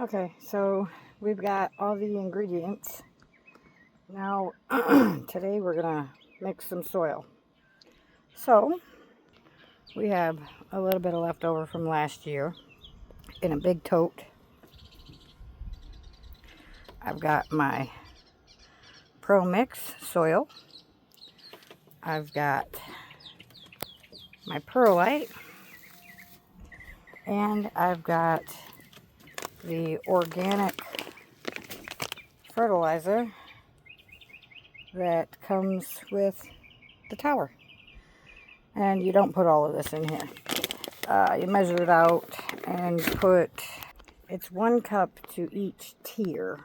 Okay, so we've got all the ingredients. Now, today we're gonna mix some soil. So, we have a little bit of leftover from last year in a big tote. I've got my Pro Mix soil. I've got my perlite. And I've got the organic fertilizer that comes with the tower. And you don't put all of this in here. You measure it out and it's 1 cup to each tier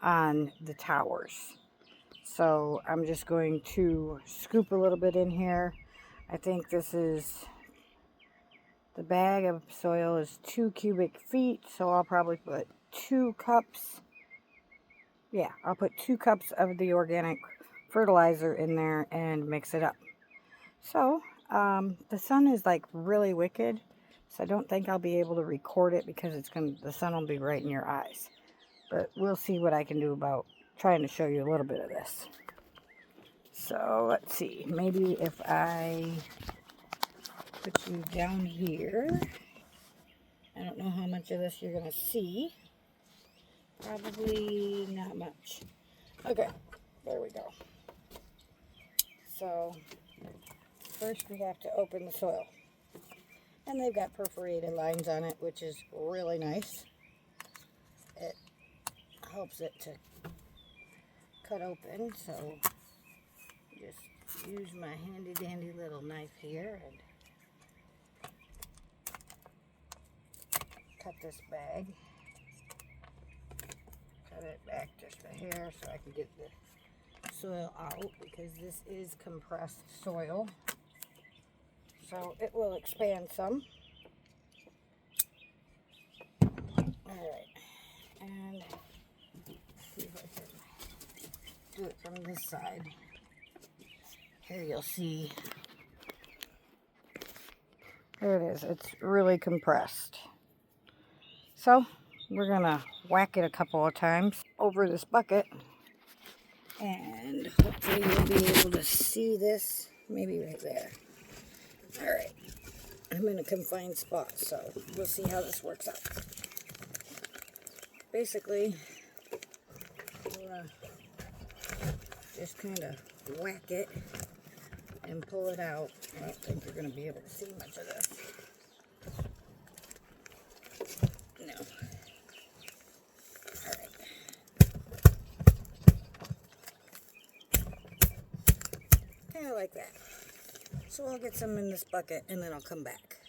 on the towers. So I'm just going to scoop a little bit in here. I think the bag of soil is 2 cubic feet, so I'll probably put 2 cups. Yeah, I'll put 2 cups of the organic fertilizer in there and mix it up. So, the sun is like really wicked, so I don't think I'll be able to record it because the sun will be right in your eyes. But we'll see what I can do about trying to show you a little bit of this. So, let's see. Maybe if I put you down here. I don't know how much of this you're going to see. Probably not much. Okay, there we go. So, first we have to open the soil. And they've got perforated lines on it, which is really nice. It helps it to cut open, so just use my handy dandy little knife here and cut this bag. Cut it back just a hair so I can get the soil out, because this is compressed soil. So it will expand some. Alright, and see if I can do it from this side. Here you'll see. There it is. It's really compressed. So we're gonna whack it a couple of times over this bucket, and hopefully you'll be able to see this, maybe right there. Alright, I'm in a confined spot, so we'll see how this works out. Basically, just kind of whack it and pull it out. I don't think you're going to be able to see much of this. No. Alright. Kind of like that. So I'll get some in this bucket and then I'll come back.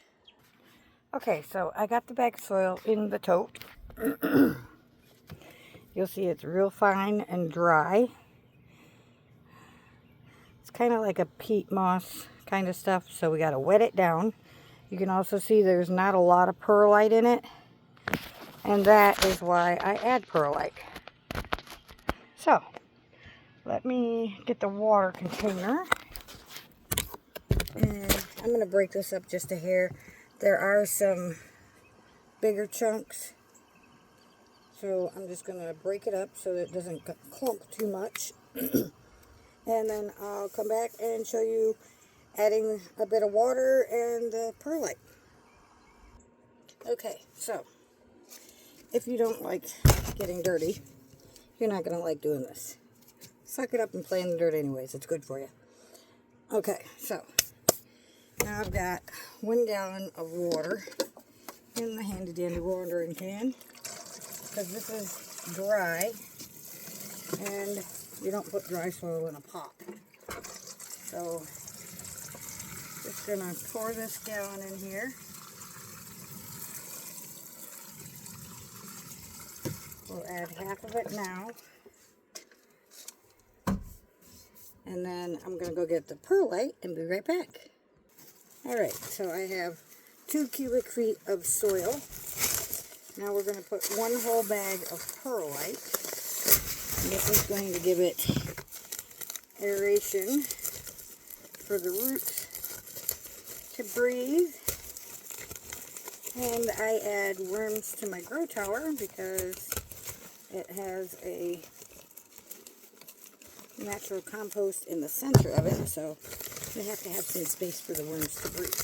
Okay, so I got the bag of soil in the tote. You'll see it's real fine and dry. It's kind of like a peat moss kind of stuff, so we got to wet it down. You can also see there's not a lot of perlite in it, and that is why I add perlite. So, let me get the water container, and I'm going to break this up just a hair. There are some bigger chunks, so I'm just going to break it up so that it doesn't clump too much. And then I'll come back and show you adding a bit of water and the perlite. Okay, so if you don't like getting dirty, you're not going to like doing this. Suck it up and play in the dirt anyways. It's good for you. Okay, so now I've got 1 gallon of water in the handy dandy watering can, because this is dry and you don't put dry soil in a pot. So just gonna pour this gallon in here. We'll add half of it now. And then I'm gonna go get the perlite and be right back. Alright, so I have 2 cubic feet of soil. Now we're gonna put 1 whole bag of perlite. And this is going to give it aeration for the roots to breathe. And I add worms to my grow tower because it has a natural compost in the center of it, so they have to have some space for the worms to breathe.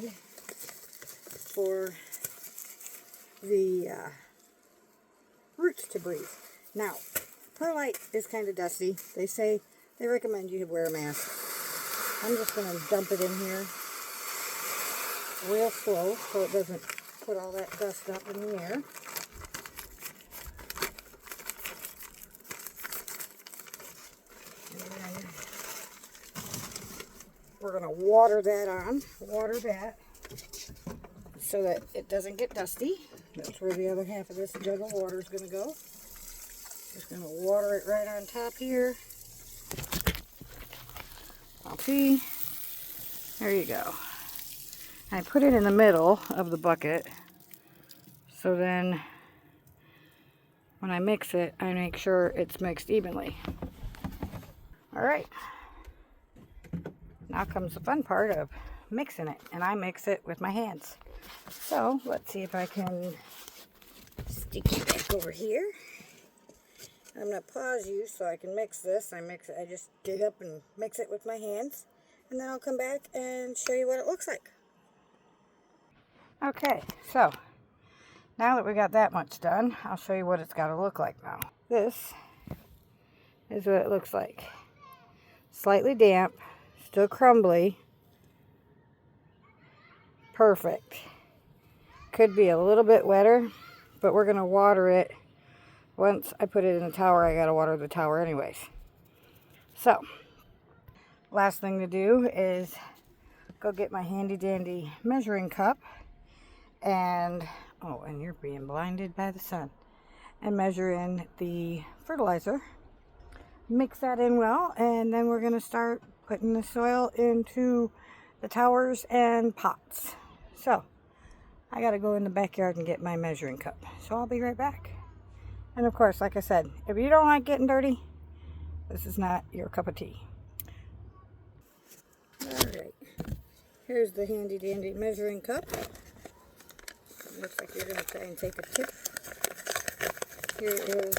And for the roots to breathe. Now, perlite is kind of dusty. They recommend you wear a mask. I'm just going to dump it in here real slow so it doesn't put all that dust up in the air. And then we're going to water that so that it doesn't get dusty. That's where the other half of this jug of water is going to go. Just going to water it right on top here. See, there you go. I put it in the middle of the bucket, so then when I mix it, I make sure it's mixed evenly. Alright, now comes the fun part of mixing it, and I mix it with my hands. So let's see if I can stick it back over here. I'm going to pause you so I can mix this. I just dig up and mix it with my hands, and then I'll come back and show you what it looks like. Okay, so now that we got that much done, I'll show you what it's got to look like now. This is what it looks like. Slightly damp, still crumbly. Perfect. Could be a little bit wetter, but we're going to water it. Once I put it in the tower, I got to water the tower anyways. So, last thing to do is go get my handy dandy measuring cup and you're being blinded by the sun, and measure in the fertilizer. Mix that in well, and then we're going to start putting the soil into the towers and pots. So I got to go in the backyard and get my measuring cup, so I'll be right back. And of course, like I said, if you don't like getting dirty, this is not your cup of tea. Alright, here's the handy dandy measuring cup. Looks like you're going to try and take a tip. Here is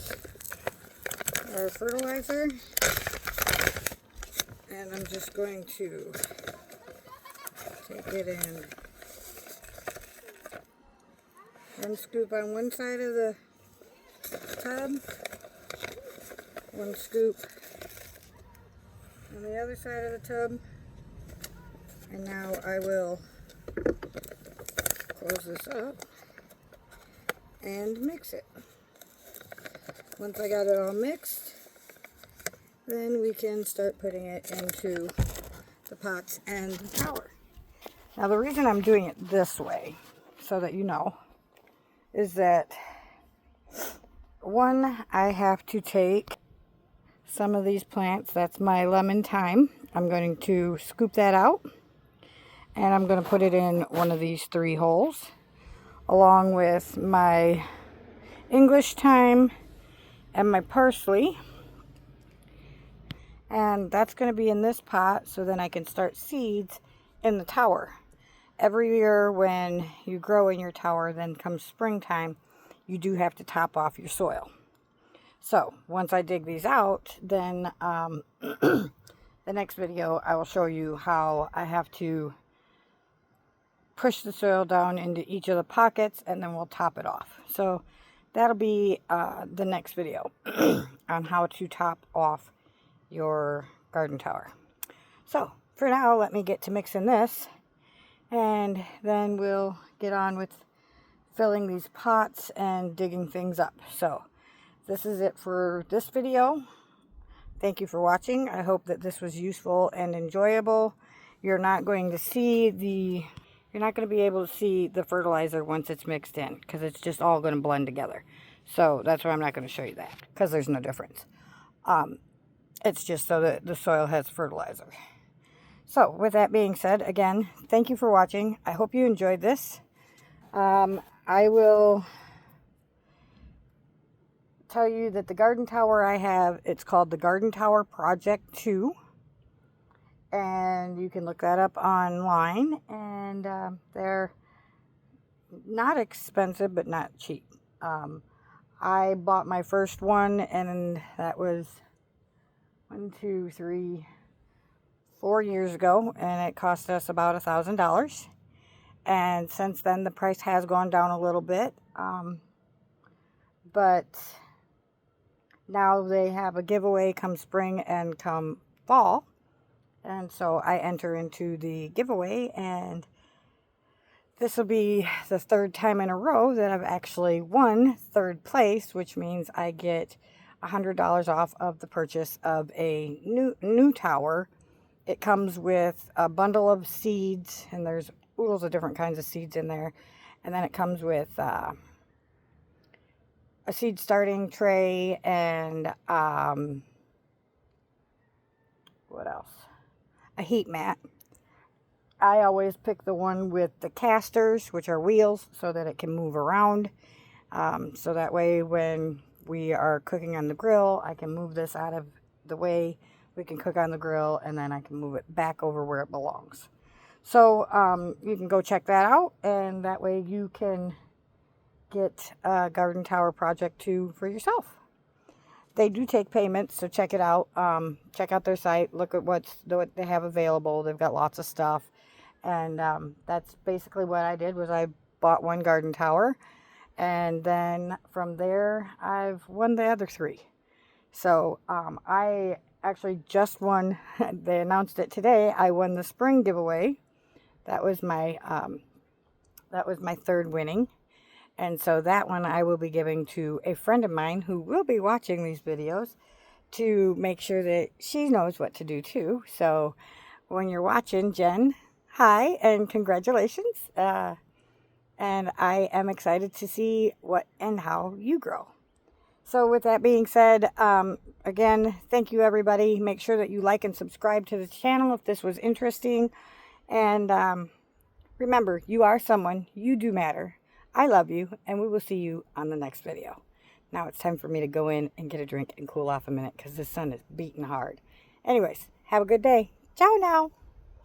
our fertilizer, and I'm just going to take it in. One scoop on one side of the tub, one scoop on the other side of the tub, and now I will close this up and mix it. Once I got it all mixed, then we can start putting it into the pots and the tower. Now the reason I'm doing it this way, so that you know, is that one, I have to take some of these plants, that's my lemon thyme, I'm going to scoop that out, and I'm going to put it in one of these 3 holes, along with my English thyme and my parsley. And that's going to be in this pot, so then I can start seeds in the tower. Every year when you grow in your tower, then comes springtime, you do have to top off your soil. So once I dig these out, then the next video I will show you how I have to push the soil down into each of the pockets, and then we'll top it off. So that'll be the next video on how to top off your garden tower. So for now, let me get to mixing this, and then we'll get on with filling these pots and digging things up. So this is it for this video. Thank you for watching. I hope that this was useful and enjoyable. You're not going to be able to see the fertilizer once it's mixed in, because it's just all going to blend together. So that's why I'm not going to show you that, because there's no difference. It's just so that the soil has fertilizer. So with that being said, again, thank you for watching. I hope you enjoyed this. I will tell you that the garden tower I have, it's called the Garden Tower Project 2. and you can look that up online, and they're not expensive, but not cheap. I bought my first one, and that was 4 years ago, and it cost us about $1,000. And since then, the price has gone down a little bit. But now they have a giveaway come spring and come fall. And so I enter into the giveaway, and this will be the third time in a row that I've actually won third place, which means I get $100 off of the purchase of a new tower. It comes with a bundle of seeds, and there's oodles of different kinds of seeds in there. And then it comes with a seed starting tray and what else? A heat mat. I always pick the one with the casters, which are wheels, so that it can move around. So that way when we are cooking on the grill, I can move this out of the way. We can cook on the grill, and then I can move it back over where it belongs. So you can go check that out, and that way you can get a garden tower project too for yourself. They do take payments, so check it out. Check out their site. Look at what they have available. They've got lots of stuff. And that's basically what I did, was I bought one garden tower. And then from there, I've won the other 3. So I actually just won. They announced it today. I won the spring giveaway. That was my third winning. And so that one I will be giving to a friend of mine who will be watching these videos to make sure that she knows what to do too. So when you're watching, Jen, hi and congratulations. And I am excited to see what and how you grow. So with that being said, again, thank you everybody. Make sure that you like and subscribe to the channel if this was interesting. And remember, you are someone. You do matter. I love you, and we will see you on the next video. Now it's time for me to go in and get a drink and cool off a minute because the sun is beating hard. Anyways, have a good day. Ciao now.